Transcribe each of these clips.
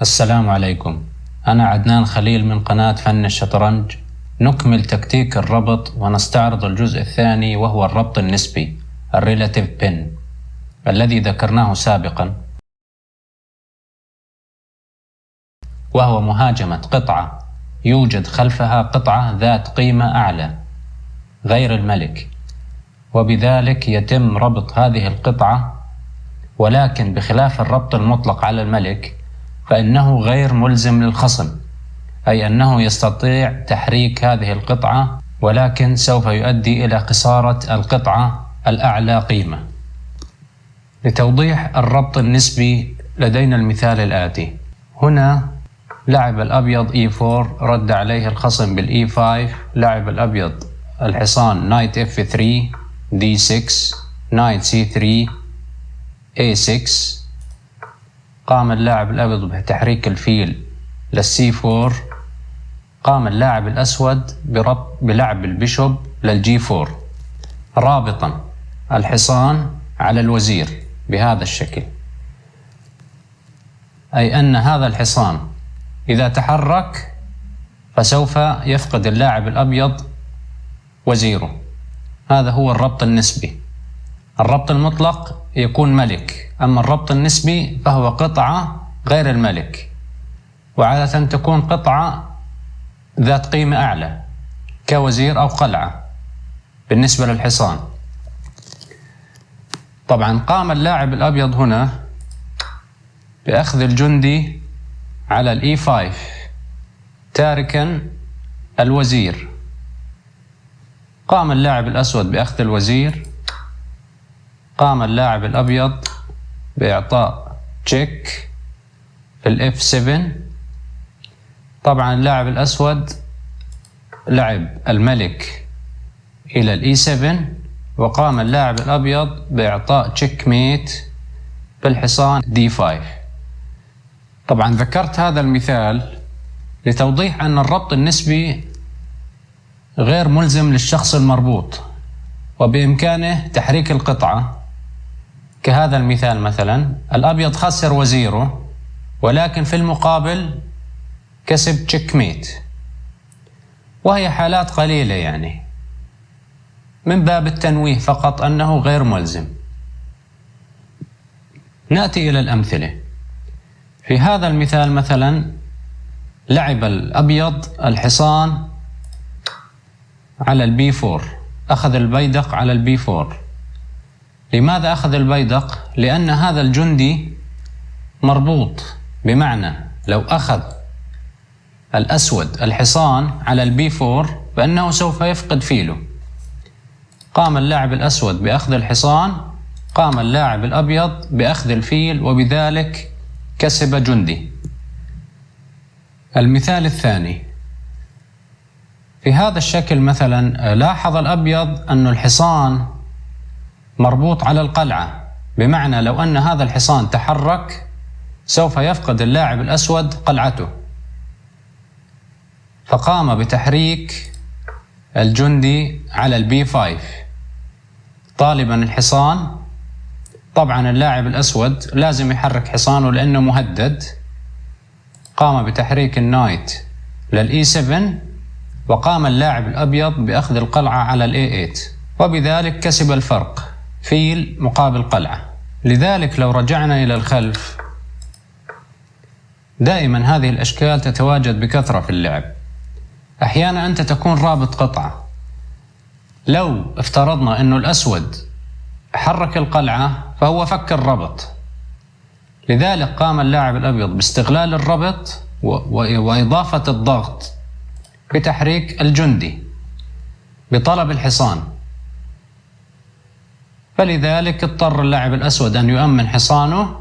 السلام عليكم. أنا عدنان خليل من قناة فن الشطرنج. نكمل تكتيك الربط ونستعرض الجزء الثاني وهو الربط النسبي الريلاتيف بين الذي ذكرناه سابقا، وهو مهاجمة قطعة يوجد خلفها قطعة ذات قيمة أعلى غير الملك، وبذلك يتم ربط هذه القطعة، ولكن بخلاف الربط المطلق على الملك فإنه غير ملزم للخصم، أي أنه يستطيع تحريك هذه القطعة ولكن سوف يؤدي إلى خسارة القطعة الأعلى قيمة. لتوضيح الربط النسبي لدينا المثال الآتي. هنا لعب الأبيض E4، رد عليه الخصم بالE5. لعب الأبيض الحصان Knight F3 D6 Knight C3 A6. قام اللاعب الأبيض بتحريك الفيل للC4. قام اللاعب الأسود بلعب البيشوب للG4 رابطا الحصان على الوزير بهذا الشكل، أي أن هذا الحصان إذا تحرك فسوف يفقد اللاعب الأبيض وزيره. هذا هو الربط النسبي. الربط المطلق يكون ملك، أما الربط النسبي فهو قطعة غير الملك، وعادة تكون قطعة ذات قيمة أعلى كوزير أو قلعة بالنسبة للحصان. طبعا قام اللاعب الأبيض هنا بأخذ الجندي على الE5 تاركا الوزير. قام اللاعب الأسود بأخذ الوزير. قام اللاعب الأبيض بإعطاء تشيك في الF7. طبعا اللاعب الأسود لعب الملك إلى الE7، وقام اللاعب الأبيض بإعطاء تشيك ميت بالحصان D5. طبعا ذكرت هذا المثال لتوضيح أن الربط النسبي غير ملزم للشخص المربوط، وبإمكانه تحريك القطعة. كهذا المثال مثلا، الأبيض خسر وزيره ولكن في المقابل كسب تشيك ميت، وهي حالات قليلة يعني من باب التنويه فقط أنه غير ملزم. نأتي إلى الأمثلة. في هذا المثال مثلا لعب الأبيض الحصان على الB4، أخذ البيدق على الB4. لماذا أخذ البيدق؟ لأن هذا الجندي مربوط، بمعنى لو أخذ الأسود الحصان على الB4 فإنه سوف يفقد فيله. قام اللاعب الأسود بأخذ الحصان، قام اللاعب الأبيض بأخذ الفيل، وبذلك كسب جندي. المثال الثاني في هذا الشكل مثلا، لاحظ الأبيض أن الحصان مربوط على القلعة، بمعنى لو أن هذا الحصان تحرك سوف يفقد اللاعب الأسود قلعته، فقام بتحريك الجندي على الB5 طالبا الحصان. طبعا اللاعب الأسود لازم يحرك حصانه لأنه مهدد. قام بتحريك النايت للE7، وقام اللاعب الأبيض بأخذ القلعة على الA8، وبذلك كسب الفرق فيل مقابل قلعة. لذلك لو رجعنا إلى الخلف، دائما هذه الأشكال تتواجد بكثرة في اللعب. أحيانا أنت تكون رابط قطعة، لو افترضنا أنه الأسود حرك القلعة فهو فك الربط، لذلك قام اللاعب الأبيض باستغلال الربط وإضافة الضغط بتحريك الجندي بطلب الحصان، فلذلك اضطر اللاعب الأسود أن يؤمن حصانه،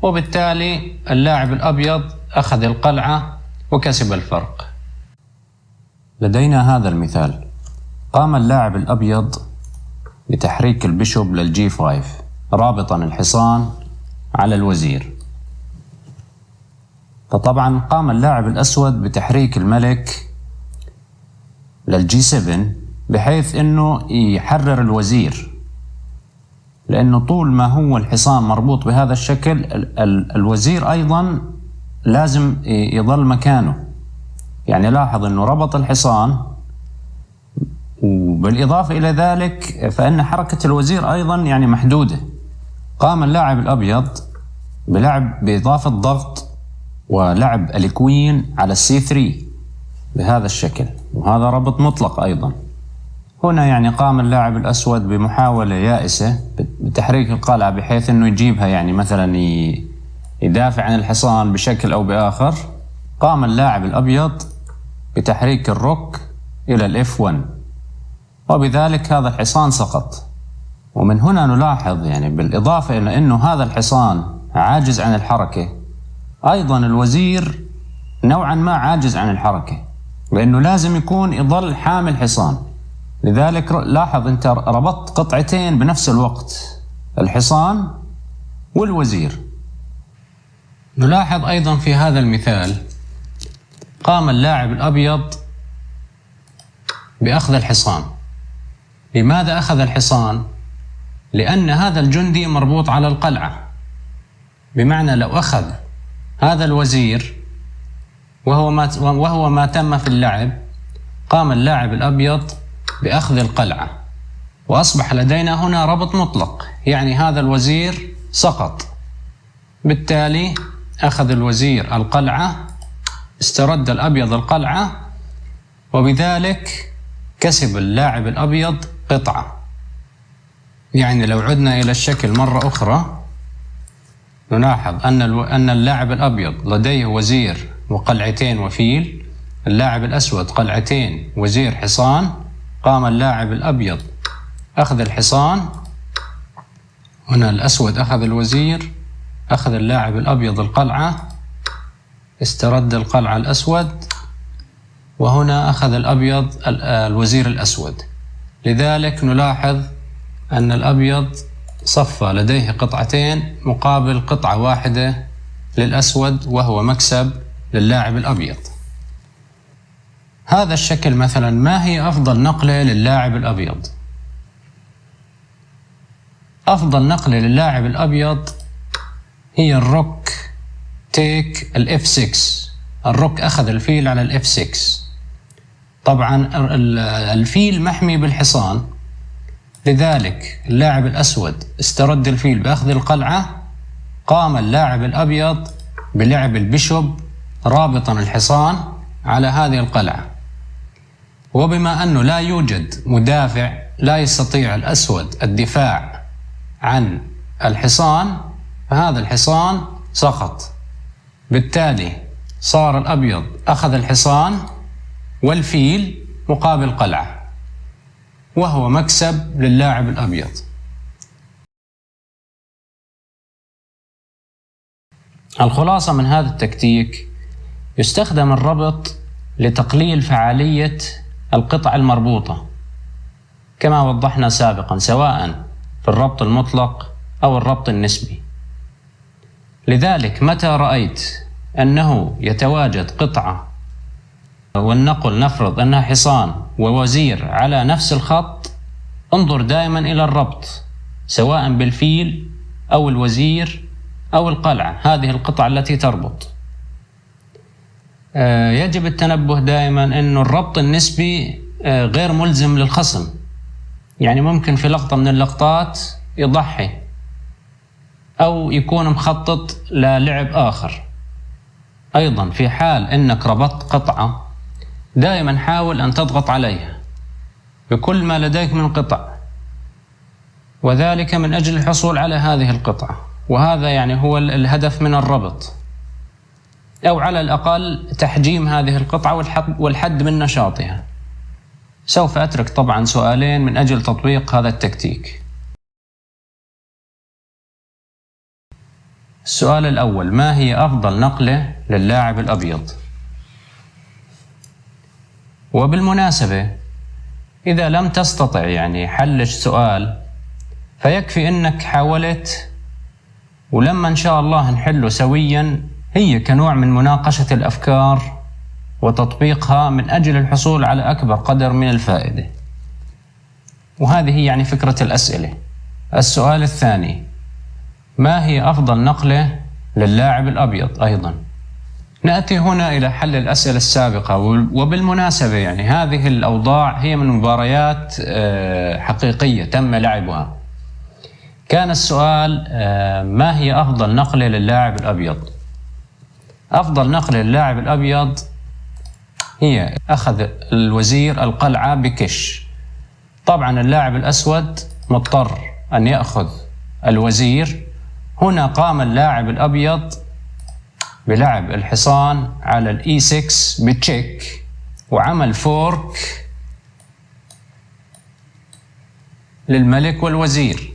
وبالتالي اللاعب الأبيض أخذ القلعة وكسب الفرق. لدينا هذا المثال. قام اللاعب الأبيض بتحريك البيشوب للG5 رابطا الحصان على الوزير. فطبعا قام اللاعب الأسود بتحريك الملك للG7 بحيث أنه يحرر الوزير، لأنه طول ما هو الحصان مربوط بهذا الشكل الوزير أيضا لازم يظل مكانه. يعني لاحظ أنه ربط الحصان، وبالإضافة إلى ذلك فإن حركة الوزير أيضا يعني محدودة. قام اللاعب الأبيض بلعب بإضافة ضغط ولعب الكوين على السي 3 بهذا الشكل، وهذا ربط مطلق أيضا. هنا يعني قام اللاعب الأسود بمحاولة يائسة بتحريك القلعة بحيث أنه يجيبها، يعني مثلا يدافع عن الحصان بشكل أو بآخر. قام اللاعب الأبيض بتحريك الروك إلى الإف 1، وبذلك هذا الحصان سقط. ومن هنا نلاحظ يعني بالإضافة إلى أنه هذا الحصان عاجز عن الحركة، أيضا الوزير نوعا ما عاجز عن الحركة، لأنه لازم يظل حامل حصان. لذلك لاحظ أنت ربطت قطعتين بنفس الوقت، الحصان والوزير. نلاحظ أيضا في هذا المثال قام اللاعب الأبيض بأخذ الحصان. لماذا أخذ الحصان؟ لأن هذا الجندي مربوط على القلعة، بمعنى لو أخذ هذا الوزير وهو ما تم في اللعب، قام اللاعب الأبيض بأخذ القلعة، وأصبح لدينا هنا ربط مطلق، يعني هذا الوزير سقط. بالتالي أخذ الوزير القلعة، استرد الأبيض القلعة، وبذلك كسب اللاعب الأبيض قطعة. يعني لو عدنا إلى الشكل مرة أخرى نلاحظ أن اللاعب الأبيض لديه وزير وقلعتين وفيل، اللاعب الأسود قلعتين وزير حصان. قام اللاعب الأبيض أخذ الحصان، هنا الأسود أخذ الوزير، أخذ اللاعب الأبيض القلعة، استرد القلعة الأسود، وهنا أخذ الأبيض الوزير الأسود. لذلك نلاحظ أن الأبيض صفى لديه قطعتين مقابل قطعة واحدة للأسود، وهو مكسب للاعب الأبيض. هذا الشكل مثلا، ما هي أفضل نقلة للاعب الأبيض؟ أفضل نقلة للاعب الأبيض هي الروك تيك الإف 6. الروك أخذ الفيل على الإف 6. طبعا الفيل محمي بالحصان، لذلك اللاعب الأسود استرد الفيل بأخذ القلعة. قام اللاعب الأبيض بلعب البيشوب رابطا الحصان على هذه القلعة، وبما أنه لا يوجد مدافع، لا يستطيع الأسود الدفاع عن الحصان، فهذا الحصان سقط. بالتالي صار الأبيض أخذ الحصان والفيل مقابل قلعة، وهو مكسب للاعب الأبيض. الخلاصة من هذا التكتيك، يستخدم الربط لتقليل فعالية القطع المربوطة كما وضحنا سابقا، سواء في الربط المطلق أو الربط النسبي. لذلك متى رأيت أنه يتواجد قطعة والنقل نفرض أنها حصان ووزير على نفس الخط، انظر دائما إلى الربط، سواء بالفيل أو الوزير أو القلعة، هذه القطع التي تربط. يجب التنبه دائما أن الربط النسبي غير ملزم للخصم، يعني ممكن في لقطة من اللقطات يضحي أو يكون مخطط للعب آخر. أيضا في حال أنك ربطت قطعة، دائما حاول أن تضغط عليها بكل ما لديك من قطع، وذلك من أجل الحصول على هذه القطعة، وهذا يعني هو الهدف من الربط، أو على الأقل تحجيم هذه القطعة والحد من نشاطها. سوف أترك طبعا سؤالين من أجل تطبيق هذا التكتيك. السؤال الأول: ما هي أفضل نقلة للاعب الأبيض؟ وبالمناسبة إذا لم تستطع يعني حل السؤال، فيكفي أنك حاولت، ولما إن شاء الله نحله سويا هي كنوع من مناقشة الأفكار وتطبيقها من أجل الحصول على أكبر قدر من الفائدة. وهذه يعني فكرة الأسئلة. السؤال الثاني: ما هي أفضل نقلة للاعب الأبيض؟ أيضا نأتي هنا إلى حل الأسئلة السابقة. وبالمناسبة يعني هذه الأوضاع هي من مباريات حقيقية تم لعبها. كان السؤال ما هي أفضل نقلة للاعب الأبيض؟ أفضل نقلة للاعب الأبيض هي أخذ الوزير القلعة بكش. طبعا اللاعب الأسود مضطر أن يأخذ الوزير. هنا قام اللاعب الأبيض بلعب الحصان على الإي 6 بتشيك، وعمل فورك للملك والوزير.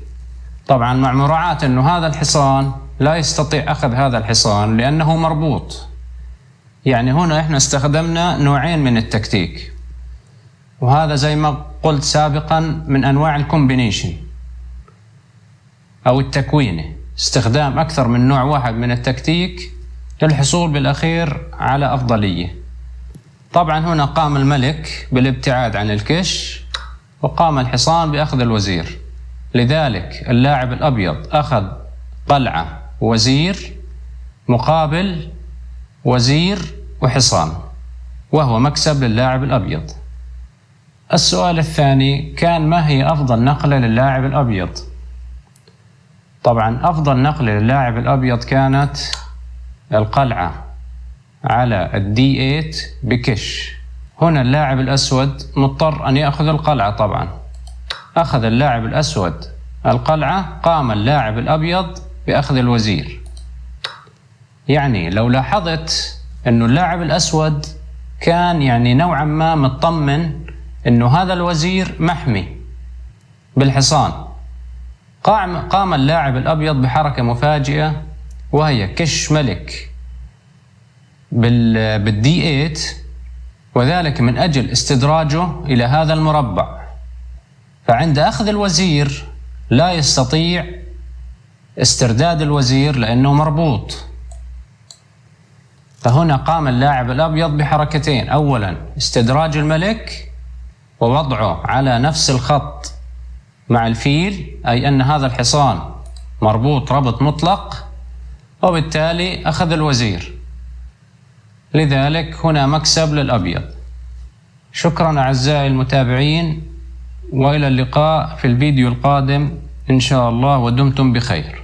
طبعا مع مراعاة أنه هذا الحصان لا يستطيع أخذ هذا الحصان لأنه مربوط. يعني هنا إحنا استخدمنا نوعين من التكتيك، وهذا زي ما قلت سابقا من أنواع الكومبينيشن أو التكوينة، استخدام أكثر من نوع واحد من التكتيك للحصول بالأخير على أفضلية. طبعا هنا قام الملك بالابتعاد عن الكش، وقام الحصان بأخذ الوزير. لذلك اللاعب الأبيض أخذ قلعة وزير مقابل وزير وحصان، وهو مكسب للاعب الأبيض. السؤال الثاني كان ما هي أفضل نقلة للاعب الأبيض؟ طبعا أفضل نقلة للاعب الأبيض كانت القلعة على الدي 8 بكش. هنا اللاعب الأسود مضطر أن يأخذ القلعة. طبعا أخذ اللاعب الأسود القلعة، قام اللاعب الأبيض بأخذ الوزير. يعني لو لاحظت أنه اللاعب الأسود كان يعني نوعا ما مطمن أنه هذا الوزير محمي بالحصان، قام اللاعب الأبيض بحركة مفاجئة، وهي كش ملك بالدي 8، وذلك من أجل استدراجه إلى هذا المربع. فعند أخذ الوزير لا يستطيع استرداد الوزير لأنه مربوط. فهنا قام اللاعب الأبيض بحركتين: أولا استدراج الملك ووضعه على نفس الخط مع الفيل، أي أن هذا الحصان مربوط ربط مطلق، وبالتالي أخذ الوزير. لذلك هنا مكسب للأبيض. شكرا أعزائي المتابعين، وإلى اللقاء في الفيديو القادم إن شاء الله، ودمتم بخير.